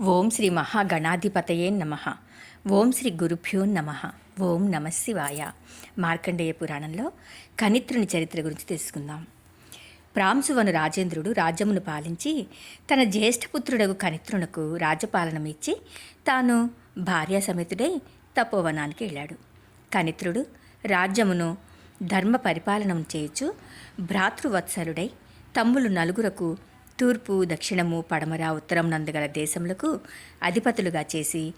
ఓం శ్రీ మహాగణాధిపతయే నమ. ఓం శ్రీ గురుభ్యో నమ. ఓం నమ శివాయ. మార్కండేయ పురాణంలో కనిత్రుని చరిత్ర గురించి తెలుసుకుందాం. ప్రాంశువను రాజేంద్రుడు రాజ్యమును పాలించి తన జ్యేష్ఠపుత్రుడగు కనిత్రునకు రాజ్యపాలనమిచ్చి తాను భార్యా సమేతుడై తపోవనానికి వెళ్ళాడు. కనిత్రుడు రాజ్యమును ధర్మ పరిపాలనం చేయొచ్చు భ్రాతృవత్సలుడై తమ్ములు నలుగురకు తూర్పు, దక్షిణము, పడమర, ఉత్తరం నందుగల దేశములకు అధిపతులుగా చేసి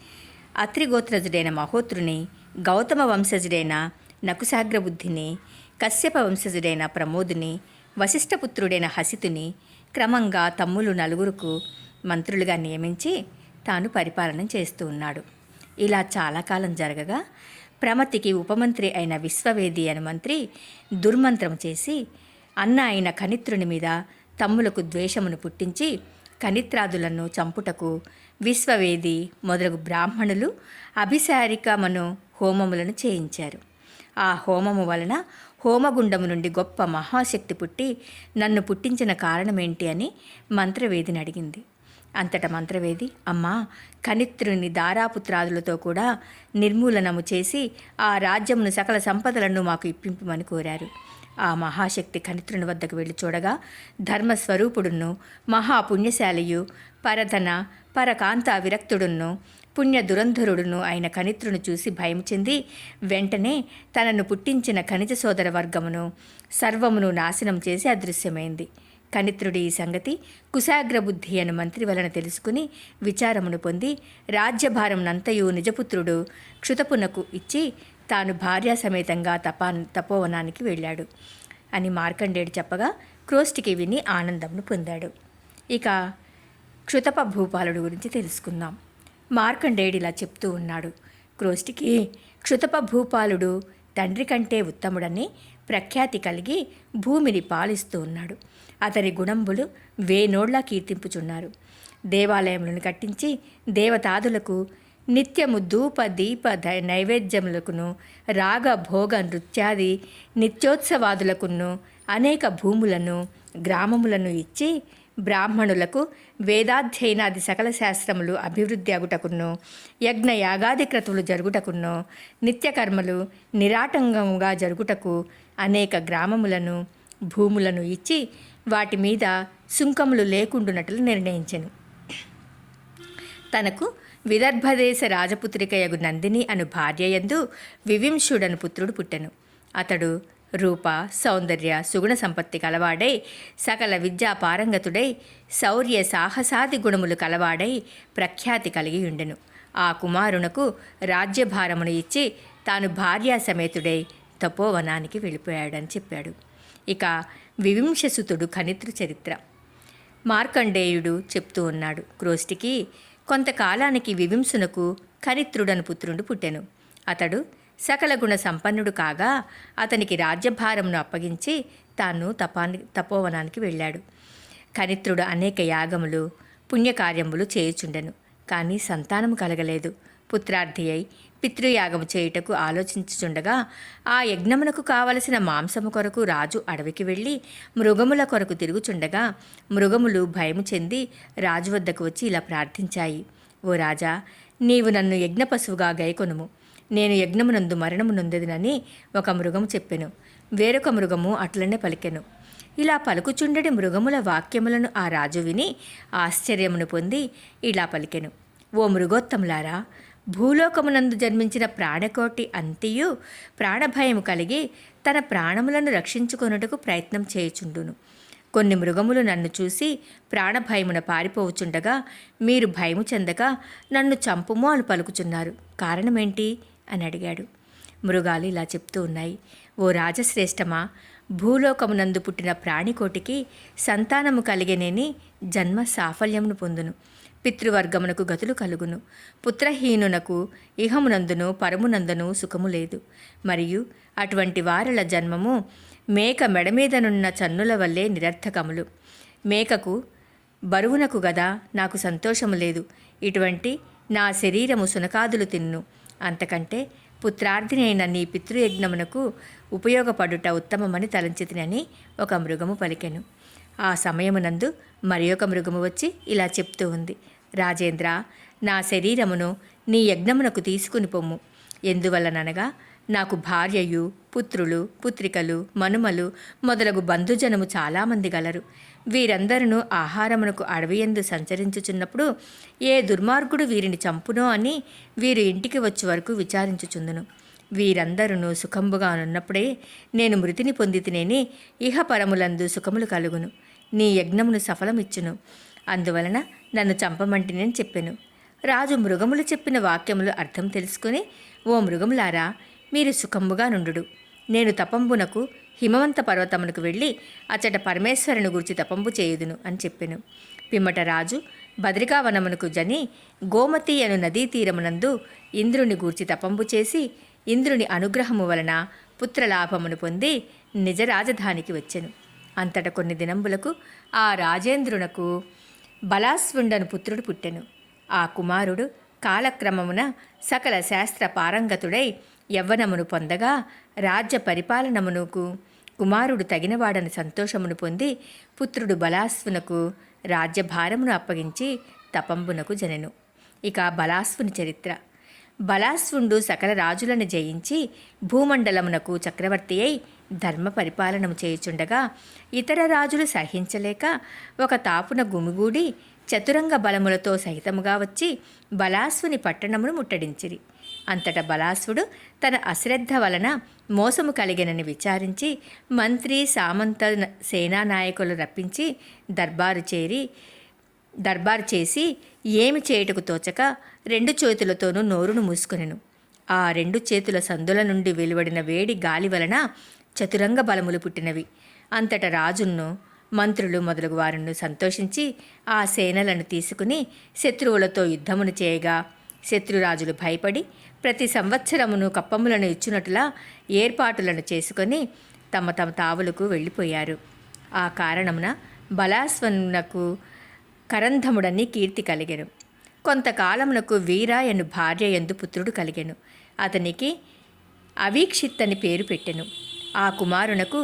అత్రిగోత్రజుడైన మహోత్రుని, గౌతమ వంశజుడైన నకుశాగ్రబుద్ధిని, కశ్యప వంశజుడైన ప్రమోదుని, వశిష్ఠపుత్రుడైన హసితుని క్రమంగా తమ్ములు నలుగురుకు మంత్రులుగా నియమించి తాను పరిపాలన చేస్తూ ఉన్నాడు. ఇలా చాలా కాలం జరగగా ప్రమతికి ఉపమంత్రి అయిన విశ్వవేది అను మంత్రి దుర్మంత్రం చేసి అన్న అయిన కనిత్రుని మీద తమ్ములకు ద్వేషమును పుట్టించి కనిత్రాదులను చంపుటకు విశ్వవేది మొదలగు బ్రాహ్మణులు అభిసారికమను హోమములను చేయించారు. ఆ హోమము వలన హోమగుండము నుండి గొప్ప మహాశక్తి పుట్టి నన్ను పుట్టించిన కారణమేంటి అని మంత్రవేదిని అడిగింది. అంతటా మంత్రవేది, అమ్మా, కనిత్రుని దారాపుత్రాదులతో కూడా నిర్మూలనము చేసి ఆ రాజ్యమును సకల సంపదలను మాకు ఇప్పింపమని కోరారు. ఆ మహాశక్తి కనిత్రుని వద్దకు వెళ్ళి చూడగా ధర్మస్వరూపుడును మహాపుణ్యశాలియు పరధన పరకాంత విరక్తుడును పుణ్య దురంధరుడును అయిన కనిత్రును చూసి భయం చెంది వెంటనే తనను పుట్టించిన ఖనిజ సోదర వర్గమును సర్వమును నాశనం చేసి అదృశ్యమైంది. కనిత్రుడి ఈ సంగతి కుశాగ్రబుద్ధి అను మంత్రి వలన తెలుసుకుని విచారమును పొంది రాజ్యభారంనంతయు నిజపుత్రుడు క్షుతపునకు ఇచ్చి తాను భార్యా సమేతంగా తపోవనానికి వెళ్ళాడు అని మార్కండేయుడు చెప్పగా క్రోష్టికి విని ఆనందమును పొందాడు. ఇక క్షుతప భూపాలుడు గురించి తెలుసుకుందాం. మార్కండేయుడు ఇలా చెప్తూ ఉన్నాడు. క్రోష్టికి క్షుతప భూపాలుడు తండ్రి కంటే ఉత్తముడని ప్రఖ్యాతి కలిగి భూమిని పాలిస్తూ ఉన్నాడు. అతని గుణంబులు వేనోళ్లా కీర్తింపుచున్నారు. దేవాలయములను కట్టించి దేవతాదులకు నిత్యము ధూప దీప నైవేద్యములకును రాగ భోగ నృత్యాది నిత్యోత్సవాదులకును అనేక భూములను గ్రామములను ఇచ్చి బ్రాహ్మణులకు వేదాధ్యయనాది సకల శాస్త్రములు అభివృద్ధి అగుటకును యజ్ఞ యాగాది క్రతువులు జరుగుటకును నిత్యకర్మలు నిరాటంగముగా జరుగుటకు అనేక గ్రామములను భూములను ఇచ్చి వాటి మీద సుంకములు లేకుండునట్లు నిర్ణయించెను. తనకు విదర్భదేశ రాజపుత్రికయగు నందిని అను భార్యయందు వివింశుడను పుత్రుడు పుట్టెను. అతడు రూప సౌందర్య సుగుణ సంపత్తి కలవాడై సకల విద్యా పారంగతుడై శౌర్య సాహసాది గుణములు కలవాడై ప్రఖ్యాతి కలిగి ఉండెను. ఆ కుమారునకు రాజ్యభారమును ఇచ్చి తాను భార్యా సమేతుడై తపోవనానికి వెళ్ళిపోయాడని చెప్పాడు. ఇక వివింశసుతుడు కనిత్రు చరిత్ర మార్కండేయుడు చెప్తూ ఉన్నాడు. క్రోష్టికి కొంతకాలానికి వివింసునకు కనిత్రుడను పుత్రుడు పుట్టెను. అతడు సకల గుణ సంపన్నుడు కాగా అతనికి రాజ్యభారమును అప్పగించి తాను తపోవనానికి వెళ్ళాడు. కనిత్రుడు అనేక యాగములు పుణ్యకార్యములు చేయుచుండెను. కానీ సంతానము కలగలేదు. పుత్రార్థి అయి పితృయాగము చేయుటకు ఆలోచించుచుండగా ఆ యజ్ఞమునకు కావలసిన మాంసము కొరకు రాజు అడవికి వెళ్ళి మృగముల కొరకు తిరుగుచుండగా మృగములు భయము చెంది రాజు వద్దకు వచ్చి ఇలా ప్రార్థించాయి. ఓ రాజా, నీవు నన్ను యజ్ఞ పశువుగా గైకొనుము. నేను యజ్ఞమునందు మరణము నొందెదనని ఒక మృగము చెప్పెను. వేరొక మృగము అట్లనే పలికెను. ఇలా పలుకుచుండడి మృగముల వాక్యములను ఆ రాజు విని ఆశ్చర్యమును పొంది ఇలా పలికెను. ఓ మృగోత్తములారా, భూలోకమునందు జన్మించిన ప్రాణకోటి అంతియు ప్రాణభయము కలిగి తన ప్రాణములను రక్షించుకొనుటకు ప్రయత్నం చేయుచుండును. కొన్ని మృగములు నన్ను చూసి ప్రాణభయమున పారిపోవుచుండగా మీరు భయము చెందక నన్ను చంపుము అని పలుకుచున్నారు. కారణమేంటి అని అడిగాడు. మృగాలు ఇలా చెప్తూ ఉన్నాయి. ఓ రాజశ్రేష్టమా, భూలోకమునందు పుట్టిన ప్రాణికోటికి సంతానము కలిగేనేని జన్మ సాఫల్యమును పొందును. పితృవర్గమునకు గతులు కలుగును. పుత్రహీనునకు ఇహమునందును పరమునందును సుఖము లేదు. మరియు అటువంటి వారల జన్మము మేక మెడమీదనున్న చన్నుల వల్లే నిరర్థకములు. మేకకు బరువునకు గదా నాకు సంతోషము లేదు. ఇటువంటి నా శరీరము సునకాదులు తిన్ను. అంతకంటే పుత్రార్థినైన నీ పితృయజ్ఞమునకు ఉపయోగపడుట ఉత్తమమని తలంచితినని ఒక మృగము పలికెను. ఆ సమయమునందు మరి ఒక మృగము వచ్చి ఇలా చెప్తూ ఉంది. రాజేంద్ర, నా శరీరమును నీ యజ్ఞమునకు తీసుకుని పొమ్ము. ఎందువల్లననగా నాకు భార్యయు, పుత్రులు, పుత్రికలు, మనుమలు మొదలగు బంధుజనము చాలామంది గలరు. వీరందరూ ఆహారమునకు అడవియందు సంచరించుచున్నప్పుడు ఏ దుర్మార్గుడు వీరిని చంపునో అని వీరు ఇంటికి వచ్చే వరకు విచారించుచుందును. వీరందరూ సుఖంబుగానున్నప్పుడే నేను మృతిని పొందితినేని ఇహపరములందు సుఖములు కలుగును. నీ యజ్ఞమును సఫలమిచ్చును. అందువలన నన్ను చంపమంటినని చెప్పెను. రాజు మృగములు చెప్పిన వాక్యములు అర్థం తెలుసుకుని, ఓ మృగములారా, మీరు సుఖంబుగా నుండు. నేను తపంబునకు హిమవంత పర్వతమునకు వెళ్ళి అచ్చట పరమేశ్వరుని గురించి తపంబు చేయుదును అని చెప్పెను. పిమ్మట రాజు బద్రికావనమునకు జని గోమతి అను నదీ తీరమునందు ఇంద్రుని గూర్చి తపంబు చేసి ఇంద్రుని అనుగ్రహము వలన పుత్రలాభమును పొంది నిజ రాజధానికి వచ్చెను. అంతట కొన్ని దినంబులకు ఆ రాజేంద్రునకు బలాస్వుండను పుత్రుడు పుట్టెను. ఆ కుమారుడు కాలక్రమమున సకల శాస్త్ర పారంగతుడై యవ్వనమును పొందగా రాజ్య పరిపాలనమునకు కుమారుడు తగినవాడని సంతోషమును పొంది పుత్రుడు బలాస్వునకు రాజ్యభారమును అప్పగించి తపంబునకు జనెను. ఇక బలాస్వుని చరిత్ర. బలాస్వుండు సకల రాజులను జయించి భూమండలమునకు చక్రవర్తి అయి ధర్మ పరిపాలనము చేయుచుండగా ఇతర రాజులు సహించలేక ఒక తాపున గుమిగూడి చతురంగ బలములతో సహితముగా వచ్చి బలాస్వుని పట్టణమును ముట్టడించిరి. అంతటా బలాస్వుడు తన అశ్రద్ధ వలన మోసము కలిగినని విచారించి మంత్రి సామంత సేనానాయకులు రప్పించి దర్బారు చేసి ఏమి చేయుటకు తోచక 2 చేతులతోనూ నోరును మూసుకొనెను. ఆ 2 చేతుల సందుల నుండి వెలువడిన వేడి గాలి వలన చతురంగ బలములు పుట్టినవి. అంతట రాజును మంత్రులు మొదలగు వారిని సంతోషించి ఆ సేనలను తీసుకుని శత్రువులతో యుద్ధమును చేయగా శత్రురాజులు భయపడి ప్రతి సంవత్సరమును కప్పములను ఇచ్చినట్లా ఏర్పాటులను చేసుకొని తమ తావులకు వెళ్ళిపోయారు. ఆ కారణమున బలాస్వనునకు కరంధముడని కీర్తి కలిగెను. కొంతకాలమునకు వీర ఎను భార్య ఎందు పుత్రుడు కలిగెను. అతనికి అవీక్షిత్ అని పేరు పెట్టెను. ఆ కుమారునకు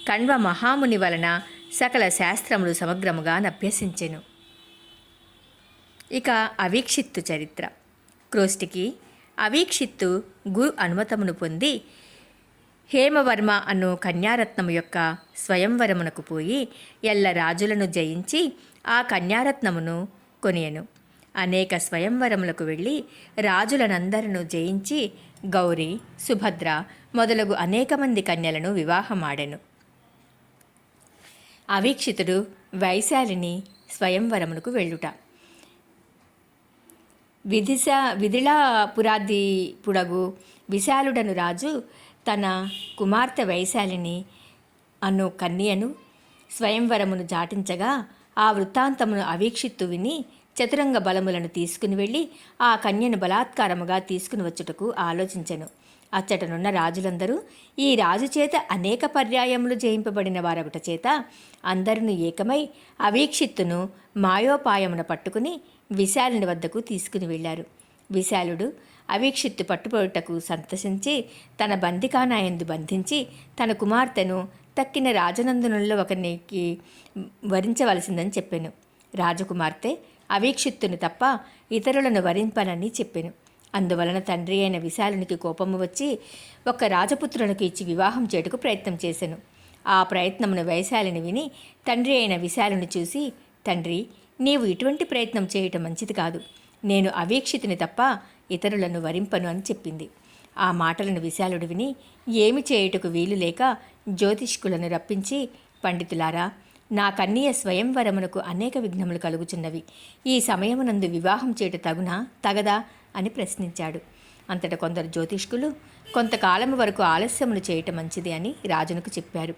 కణ్వ మహాముని వలన సకల శాస్త్రములు సమగ్రముగా అభ్యసించెను. ఇక అవీక్షిత్తు చరిత్ర. క్రోష్టికి అవీక్షిత్తు గురు అనుమతమును పొంది హేమవర్మ అను కన్యారత్నము యొక్క స్వయంవరమునకు పోయి ఎల్ల రాజులను జయించి ఆ కన్యారత్నమును కొనియెను. అనేక స్వయంవరములకు వెళ్ళి రాజులనందరను జయించి గౌరీ, సుభద్ర మొదలగు అనేక మంది కన్యలను వివాహమాడెను. అవీక్షితుడు వైశాలిని స్వయంవరమునకు వెళ్ళుట. విదిలాపురాధిపుడగు విశాలుడను రాజు తన కుమార్తె వైశాలిని అను కన్యను స్వయంవరమును జాటించగా ఆ వృత్తాంతమును అవీక్షిత్తు విని చతురంగ బలములను తీసుకుని వెళ్ళి ఆ కన్యను బలాత్కారముగా తీసుకుని వచ్చుటకు ఆలోచించెను. అచ్చటనున్న రాజులందరూ ఈ రాజు చేత అనేక పర్యాయములు జయింపబడిన వారొకట చేత అందరిని ఏకమై అవీక్షిత్తును మాయోపాయమున పట్టుకుని విశాలుని వద్దకు తీసుకుని వెళ్ళారు. విశాలుడు అవీక్షిత్తు పట్టుబడుటకు సంతసించి తన బందికానాయందు బంధించి తన కుమార్తెను తక్కిన రాజనందనుల్లో ఒకరికి వరించవలసిందని చెప్పెను. రాజకుమార్తె అవీక్షిత్తును తప్ప ఇతరులను వరింపనని చెప్పెను. అందువలన తండ్రి అయిన విశాలునికి కోపము వచ్చి ఒక రాజపుత్రునికి ఇచ్చి వివాహం చేయుటకు ప్రయత్నం చేసెను. ఆ ప్రయత్నమును వైశాలిని విని తండ్రి అయిన విశాలుని చూసి, తండ్రి, నీవు ఇటువంటి ప్రయత్నం చేయటం మంచిది కాదు. నేను అవీక్షితుని తప్ప ఇతరులను వరింపను అని చెప్పింది. ఆ మాటలను విశాలుడు విని ఏమి చేయుటకు వీలు లేక జ్యోతిష్కులను రప్పించి, పండితులారా, నా కన్య స్వయంవరమునకు అనేక విఘ్నములు కలుగుచున్నవి. ఈ సమయమునందు వివాహం చేయుట తగదా అని ప్రశ్నించాడు. అంతటా కొందరు జ్యోతిష్కులు కొంతకాలము వరకు ఆలస్యములు చేయటం మంచిది అని రాజునకు చెప్పారు.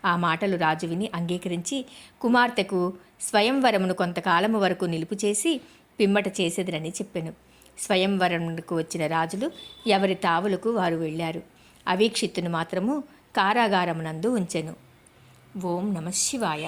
ఆ మాటలు రాజు విని అంగీకరించి కుమార్తెకు స్వయంవరమును కొంతకాలము వరకు నిలుపు చేసి పిమ్మట చేసేదిరని చెప్పెను. స్వయంవరమునకు వచ్చిన రాజులు ఎవరి తావులకు వారు వెళ్ళారు. అవీక్షిత్తును మాత్రము కారాగారమునందు ఉంచెను. ఓం నమః శివాయ.